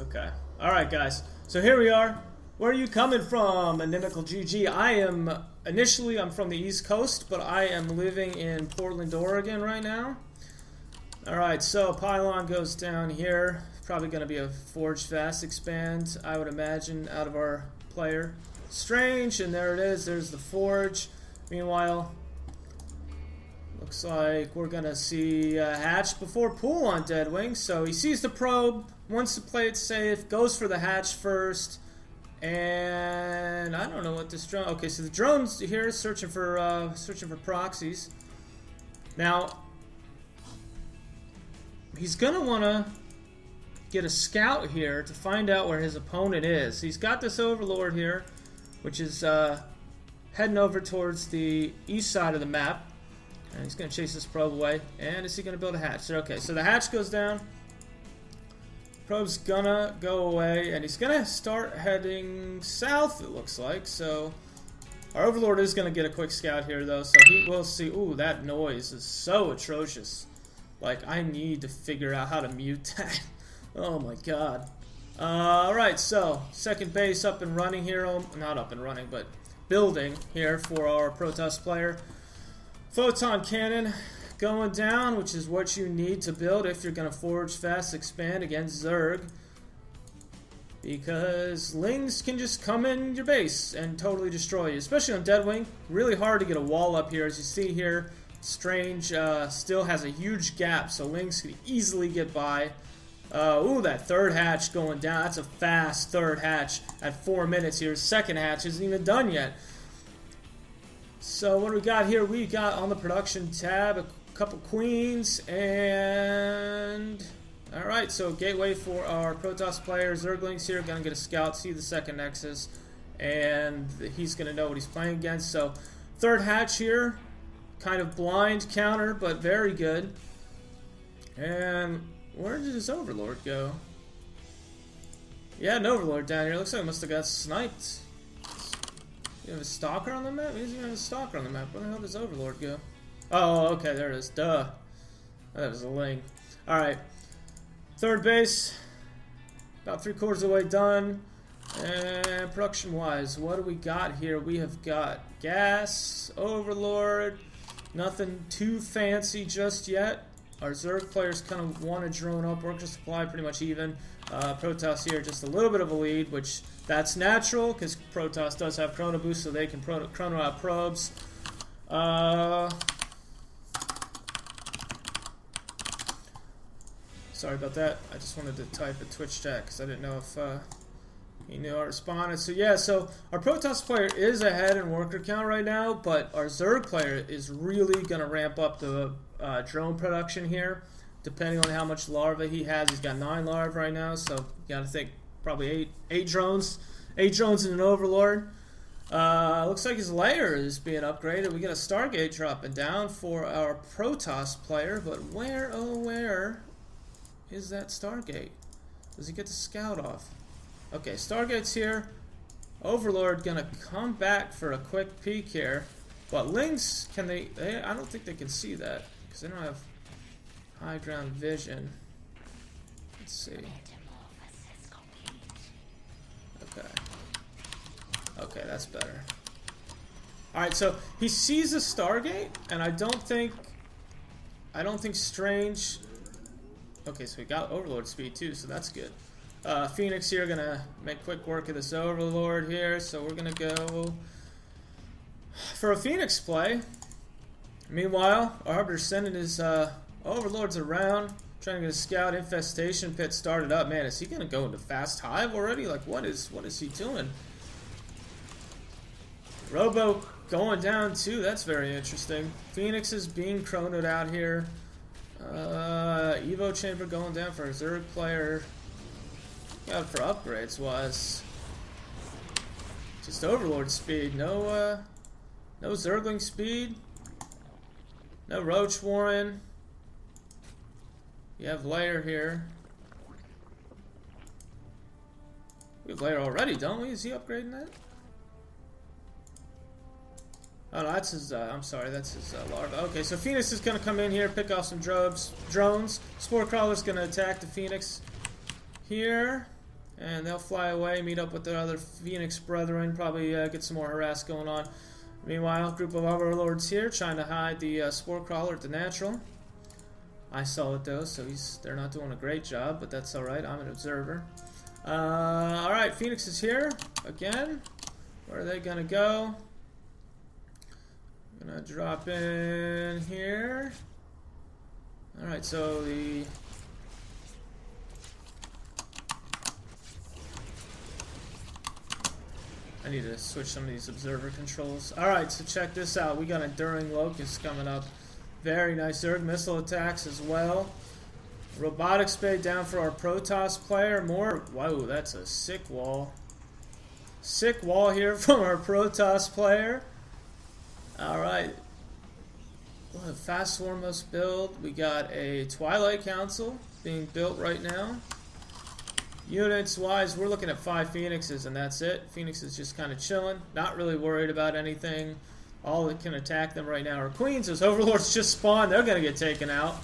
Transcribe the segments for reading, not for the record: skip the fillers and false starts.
Okay. Alright, guys. So here we are. Where are you coming from, Inimical GG? I'm from the East Coast, but I am living in Portland, Oregon right now. Alright, so Pylon goes down here. Probably going to be a Forge Fast expand, I would imagine, out of our player. Strange, and there it is. There's the Forge. Meanwhile, looks like we're going to see hatch before pool on Deadwing. So he sees the probe, wants to play it safe, goes for the hatch first. And I don't know what this drone... Okay, so the drone's here searching for proxies. Now, he's going to want to get a scout here to find out where his opponent is. He's got this Overlord here, which is heading over towards the east side of the map. And he's going to chase this probe away. And is he going to build a hatch? Okay, so the hatch goes down. Probe's gonna go away, and he's gonna start heading south, it looks like. So our Overlord is gonna get a quick scout here, though, so he will see. Ooh, that noise is so atrocious. Like, I need to figure out how to mute that. Oh my god. Alright, so second base up and running here. Not up and running, but building here for our Protoss player. Photon cannon going down, which is what you need to build if you're going to Forge Fast expand against Zerg. Because Lings can just come in your base and totally destroy you. Especially on Deadwing. Really hard to get a wall up here. As you see here, Strange still has a huge gap, so Lings can easily get by. Ooh, that third hatch going down. That's a fast third hatch at 4 minutes here. Second hatch isn't even done yet. So what do we got here? We got on the production tab a couple queens, and alright, so gateway for our Protoss player. Zerglings here, gonna get a scout, see the second nexus, and he's gonna know what he's playing against. So third hatch here, kind of blind counter, but very good. And where did his Overlord go? Yeah, an Overlord down here. Looks like he must have got sniped. You have a stalker on the map? He doesn't even have a stalker on the map. Where the hell does Overlord go? Oh, okay, there it is. Duh. That was a Ling. Alright. Third base. About 3/4 of the way done. And production-wise, what do we got here? We have got gas, Overlord. Nothing too fancy just yet. Our Zerg players kind of want to drone up. Worker supply pretty much even. Protoss here just a little bit of a lead, which that's natural because Protoss does have Chrono Boost, so they can chrono out probes. Sorry about that. I just wanted to type a Twitch chat because I didn't know if he knew I responded. So yeah, so our Protoss player is ahead in worker count right now, but our Zerg player is really going to ramp up the drone production here, depending on how much larva he has. He's got 9 larvae right now, so you got to think probably 8 drones. 8 drones and an Overlord. Looks like his layer is being upgraded. We got a Stargate dropping down for our Protoss player, but where, oh where is that Stargate? Does he get the scout off? Okay, Stargate's here. Overlord gonna come back for a quick peek here. But Lings, can they I don't think they can see that because they don't have high ground vision. Let's see. Okay. Okay, that's better. Alright, so he sees a Stargate, and I don't think Strange. Okay, so we got Overlord speed too, so that's good. Phoenix here gonna make quick work of this Overlord here, so we're gonna go for a Phoenix play. Meanwhile, Arbiter sending his Overlords around, trying to get a scout. Infestation pit started up. Man, is he gonna go into fast hive already? Like, what is he doing? Robo going down too. That's very interesting. Phoenix is being chronoed out here. Evo chamber going down for a Zerg player. Yeah, for upgrades was just Overlord speed. No Zergling speed. No Roach Warren. You have layer here. We have layer already, don't we? Is he upgrading that? Oh no, that's his, I'm sorry, that's his larva. Okay, so Phoenix is going to come in here, pick off some drones. Spore Crawler's going to attack the Phoenix here. And they'll fly away, meet up with their other Phoenix brethren, probably get some more harass going on. Meanwhile, group of overlords here trying to hide the spore crawler at the natural. I saw it though, so they're not doing a great job, but that's alright. I'm an observer. Alright, Phoenix is here again. Where are they gonna go? Gonna drop in here. Alright, so I need to switch some of these observer controls. Alright, so check this out. We got Enduring Locust coming up. Very nice Zerg missile attacks as well. Robotics Bay down for our Protoss player. More. Whoa, that's a sick wall. Sick wall here from our Protoss player. Alright. What a fast Swarmhost build. We got a Twilight Council being built right now. Units wise, we're looking at 5 Phoenixes and that's it. Phoenix is just kind of chilling. Not really worried about anything. All that can attack them right now are Queens. Those Overlords just spawned. They're going to get taken out.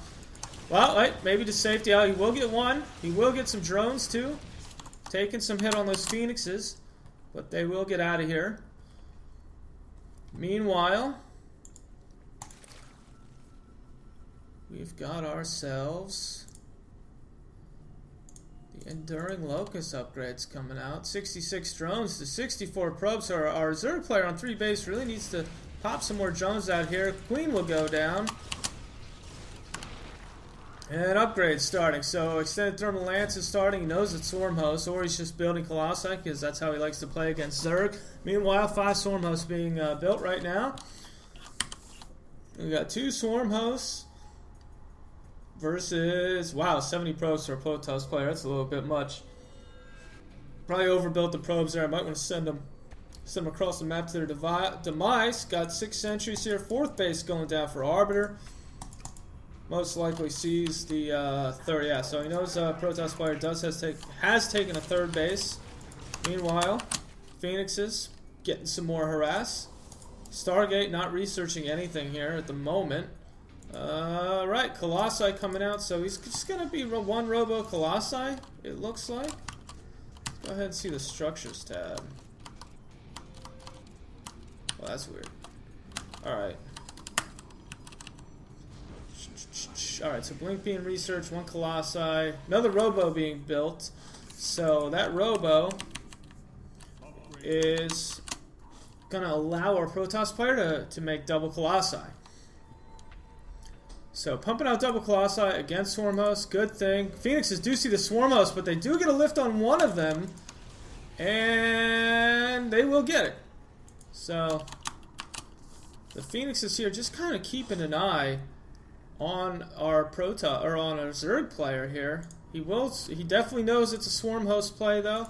Well, wait, maybe to safety out. He will get one. He will get some drones too. Taking some hit on those Phoenixes. But they will get out of here. Meanwhile, we've got ourselves the Enduring Locust upgrades coming out. 66 drones to 64 probes. So our Zerg player on 3 base really needs to pop some more drones out here. Queen will go down. And upgrades starting. So Extended Thermal Lance is starting. He knows it's Swarmhost, or he's just building Colossi because that's how he likes to play against Zerg. Meanwhile, 5 Swarmhosts being built right now. We got 2 Swarmhosts versus, wow, 70 probes for a Protoss player. That's a little bit much. Probably overbuilt the probes there. I might want to send them across the map to their demise. Got 6 sentries here. 4th base going down for Arbiter. Most likely sees the 3rd. Yeah, so he knows Protoss player has taken a 3rd base. Meanwhile, Phoenixes getting some more harass. Stargate not researching anything here at the moment. Right, Colossi coming out, so he's just going to be 1 Robo Colossi, it looks like. Let's go ahead and see the Structures tab. Well, that's weird. Alright. Alright, so Blink being researched, 1 Colossi, another Robo being built. So that Robo is going to allow our Protoss player to make double Colossi. So pumping out double Colossi against Swarmhost, good thing. Phoenixes do see the Swarmhost, but they do get a lift on one of them, and they will get it. So the Phoenixes here just kind of keeping an eye on our Protoss, or on our Zerg player here. He definitely knows it's a Swarmhost play though.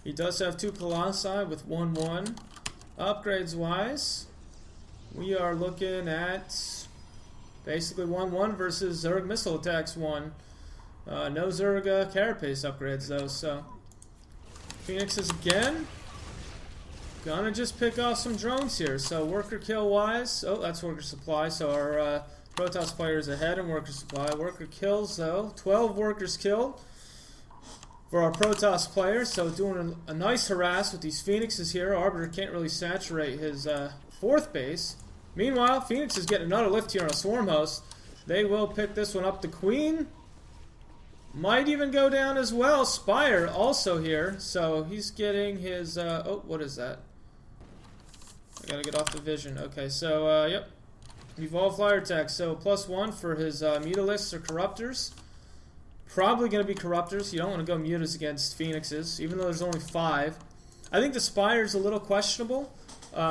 He does have 2 Colossi with 1/1. Upgrades wise, we are looking at basically 1/1 versus Zerg missile attacks 1. No Zerg carapace upgrades though, so Phoenixes again. Gonna just pick off some drones here. So worker kill wise, oh, that's worker supply. So our Protoss player is ahead in worker supply. Worker kills though, 12 workers killed for our Protoss player. So doing a nice harass with these Phoenixes here. Arbiter can't really saturate his 4th base. Meanwhile, Phoenix is getting another lift here on a Swarmhost. They will pick this one up. The Queen might even go down as well. Spire also here. So he's getting his... oh, what is that? I gotta get off the vision. Okay, so, yep. Evolve Flyer Attack. So, +1 for his Mutalisks or Corruptors. Probably going to be Corruptors. You don't want to go Mutas against Phoenixes, even though there's only 5. I think the Spire's a little questionable.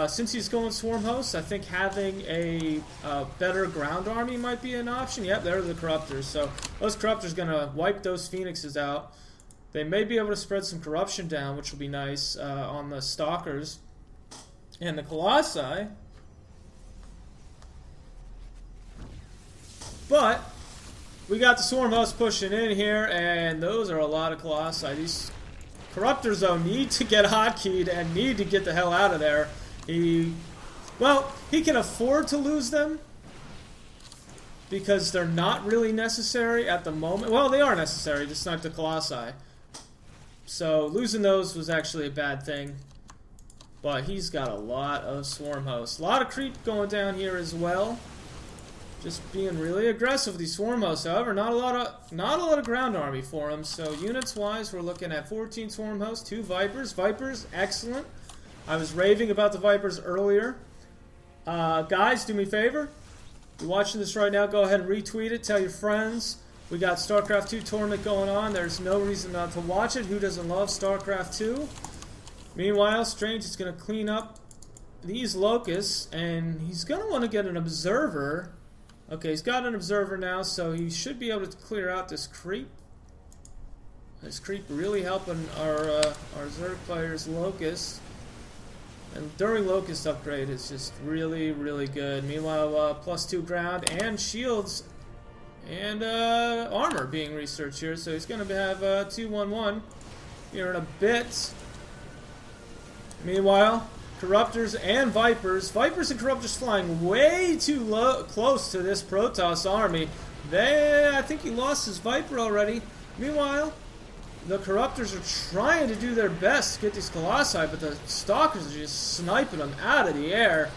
Since he's going Swarmhost, I think having a better ground army might be an option. Yep, there are the Corruptors. So those Corruptors going to wipe those Phoenixes out. They may be able to spread some corruption down, which will be nice on the Stalkers. And the Colossi. But we got the Swarmhost pushing in here, and those are a lot of Colossi. These Corruptors, though, need to get hotkeyed and need to get the hell out of there. He can afford to lose them because they're not really necessary at the moment. Well, they are necessary to snipe the Colossi. So losing those was actually a bad thing. But he's got a lot of swarm hosts. A lot of creep going down here as well. Just being really aggressive with these swarm hosts. However, not a lot of ground army for him. So units wise, we're looking at 14 swarm hosts, 2 Vipers. Vipers, excellent. I was raving about the Vipers earlier. Guys, do me a favor. If you're watching this right now, go ahead and retweet it. Tell your friends. We got StarCraft 2 tournament going on. There's no reason not to watch it. Who doesn't love StarCraft 2? Meanwhile, Strange is going to clean up these locusts, and he's going to want to get an observer. Okay, he's got an observer now, so he should be able to clear out this creep. This creep really helping our Zerg players' locusts. And during locust upgrade, it's just really, really good. Meanwhile, +2 ground and shields and armor being researched here, so he's going to have 2-1-1 here in a bit. Meanwhile, Corruptors and Vipers. Vipers and Corruptors flying way too close to this Protoss army. I think he lost his Viper already. Meanwhile, the Corruptors are trying to do their best to get these Colossi, but the Stalkers are just sniping them out of the air.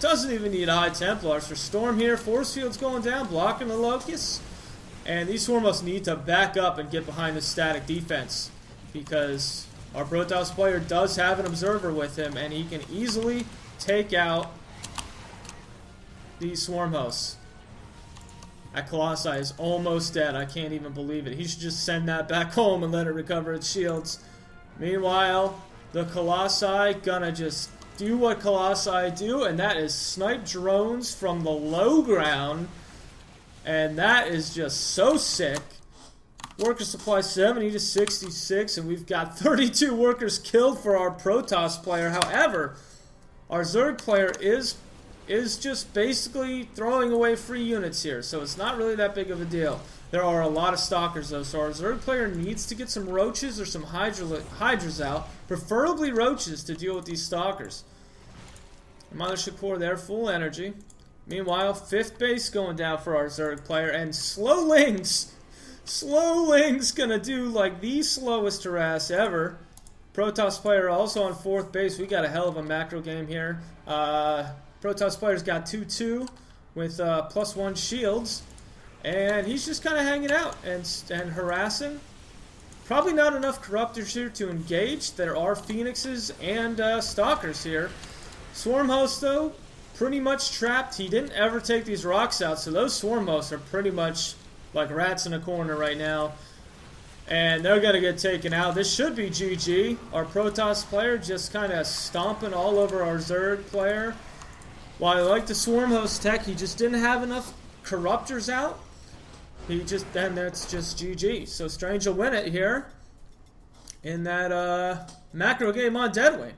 Doesn't even need High Templars for Storm here. Force Field's going down, blocking the Locusts. And these Swarmos need to back up and get behind the static defense, because our Protoss player does have an observer with him, and he can easily take out these swarm hosts. That Colossi is almost dead. I can't even believe it. He should just send that back home and let it recover its shields. Meanwhile, the Colossi gonna just do what Colossi do, and that is snipe drones from the low ground. And that is just so sick. Worker supply 70 to 66, and we've got 32 workers killed for our Protoss player. However, our Zerg player is just basically throwing away free units here, so it's not really that big of a deal. There are a lot of Stalkers though, so our Zerg player needs to get some Roaches or some Hydras out, preferably Roaches, to deal with these Stalkers. Mothership Core there, full energy. Meanwhile, 5th base going down for our Zerg player, and Slow Ling's gonna do like the slowest harass ever. Protoss player also on 4th base. We got a hell of a macro game here. Protoss player's got 2-2 with +1 shields, and he's just kind of hanging out and harassing. Probably not enough Corruptors here to engage. There are Phoenixes and Stalkers here. Swarm Host though, pretty much trapped. He didn't ever take these rocks out, so those Swarm Hosts are pretty much like rats in a corner right now. And they're going to get taken out. This should be GG. Our Protoss player just kind of stomping all over our Zerg player. While I like the Swarm Host tech, he just didn't have enough Corruptors out. Then that's just GG. So Strange will win it here in that macro game on Deadwing.